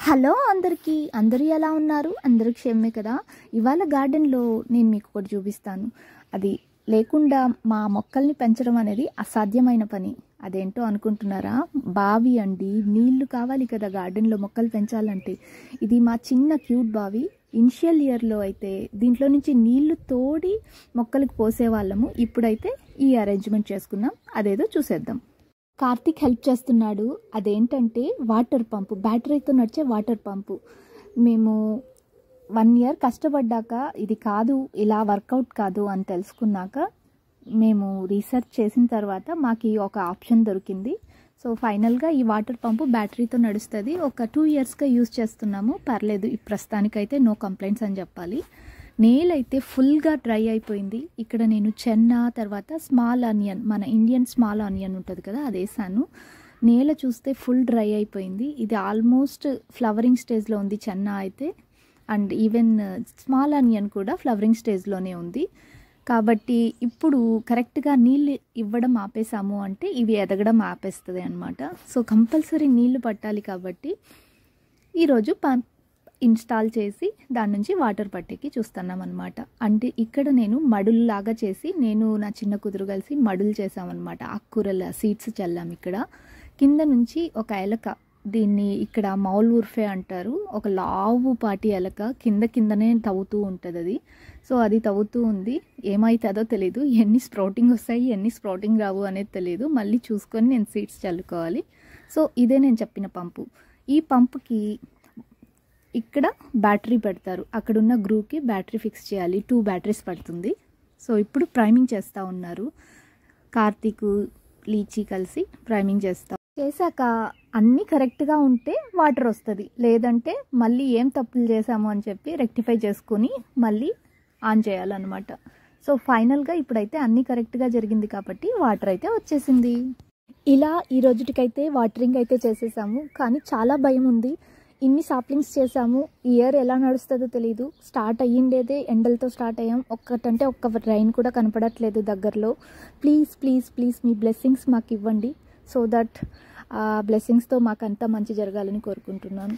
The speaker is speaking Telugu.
హలో అందరికీ అందరూ ఎలా ఉన్నారు? అందరూ క్షేమమే కదా? ఇవాళ గార్డెన్లో నేను మీకు ఒకటి చూపిస్తాను. అది లేకుండా మా మొక్కల్ని పెంచడం అనేది అసాధ్యమైన పని. అదేంటో అనుకుంటున్నారా? బావి అండి. నీళ్లు కావాలి కదా గార్డెన్లో మొక్కలు పెంచాలంటే. ఇది మా చిన్న క్యూట్ బావి. ఇనిషియల్ ఇయర్లో అయితే దీంట్లో నుంచి నీళ్లు తోడి మొక్కలకు పోసేవాళ్ళము. ఇప్పుడైతే ఈ అరేంజ్మెంట్ చేసుకున్నాం. అదేదో చూసేద్దాం. కార్తిక్ హెల్ప్ చేస్తున్నాడు. అదేంటంటే వాటర్ పంపు, బ్యాటరీతో నడిచే వాటర్ పంపు. మేము 1 ఇయర్ కష్టపడ్డాక ఇది కాదు, ఇలా వర్కౌట్ కాదు అని తెలుసుకున్నాక మేము రీసెర్చ్ చేసిన తర్వాత మాకు ఒక ఆప్షన్ దొరికింది. సో ఫైనల్గా ఈ వాటర్ పంపు బ్యాటరీతో నడుస్తుంది. ఒక 2 ఇయర్స్గా యూజ్ చేస్తున్నాము. పర్లేదు, ఈ ప్రస్తుతానికైతే నో కంప్లైంట్స్ అని చెప్పాలి. నేల్ అయితే ఫుల్గా డ్రై అయిపోయింది. ఇక్కడ నేను చెన్న, తర్వాత స్మాల్ ఆనియన్, మన ఇండియన్ స్మాల్ ఆనియన్ ఉంటుంది కదా, అది వేసాను. నేల చూస్తే ఫుల్ డ్రై అయిపోయింది. ఇది ఆల్మోస్ట్ ఫ్లవరింగ్ స్టేజ్లో ఉంది చెన్న అయితే, అండ్ ఈవెన్ స్మాల్ ఆనియన్ కూడా ఫ్లవరింగ్ స్టేజ్లోనే ఉంది. కాబట్టి ఇప్పుడు కరెక్ట్గా నీళ్ళు ఇవ్వడం ఆపేసాము అంటే ఇవి ఎదగడం ఆపేస్తుంది అనమాట. సో కంపల్సరీ నీళ్లు పట్టాలి. కాబట్టి ఈరోజు ఇన్స్టాల్ చేసి దాని నుంచి వాటర్ పట్టేకి చూస్తున్నాం అనమాట. అంటే ఇక్కడ నేను మడుల్లాగా చేసి, నేను నా చిన్న కూతురు కలిసి మడులు చేసామన్నమాట. ఆకుకూరల సీడ్స్ చల్లాం. ఇక్కడ కింద నుంచి ఒక ఎలక, దీన్ని ఇక్కడ మౌల్ ఉర్ఫే అంటారు, ఒక లావు పాటి ఎలక కిందనే తవ్వుతూ ఉంటుంది అది. సో అది తవ్వుతూ ఉంది. ఏమవుతుందో తెలీదు, ఎన్ని స్ప్రౌటింగ్ వస్తాయి ఎన్ని స్ప్రౌటింగ్ రావు అనేది తెలియదు. మళ్ళీ చూసుకొని నేను సీడ్స్ చల్లుకోవాలి. సో ఇదే నేను చెప్పిన పంపు. ఈ పంపుకి ఇక్కడ బ్యాటరీ పెడతారు. అక్కడున్న గ్రూకి బ్యాటరీ ఫిక్స్ చేయాలి. 2 బ్యాటరీస్ పడుతుంది. సో ఇప్పుడు ప్రైమింగ్ చేస్తూ ఉన్నారు. కార్తీక్, లీచీ కలిసి ప్రైమింగ్ చేశాక అన్నీ కరెక్ట్గా ఉంటే వాటర్ వస్తుంది. లేదంటే మళ్ళీ ఏం తప్పులు చేసాము అని చెప్పి రెక్టిఫై చేసుకొని మళ్ళీ ఆన్ చేయాలన్నమాట. సో ఫైనల్గా ఇప్పుడైతే అన్నీ కరెక్ట్గా జరిగింది కాబట్టి వాటర్ అయితే వచ్చేసింది. ఇలా ఈ రోజుటికైతే వాటరింగ్ అయితే చేసేసాము. కానీ చాలా భయం ఉంది. ఇన్ని సాప్లింగ్స్ చేసాము, ఇయర్ ఎలా నడుస్తుందో తెలీదు. స్టార్ట్ అయ్యిండేదే ఎండలతో స్టార్ట్ అయ్యాం. ఒక్క రైన్ కూడా కనపడట్లేదు దగ్గరలో. Please please please me blessings మాకు ఇవ్వండి. సో దట్ ఆ బ్లెస్సింగ్స్తో మాకంతా మంచి జరగాలని కోరుకుంటున్నాను.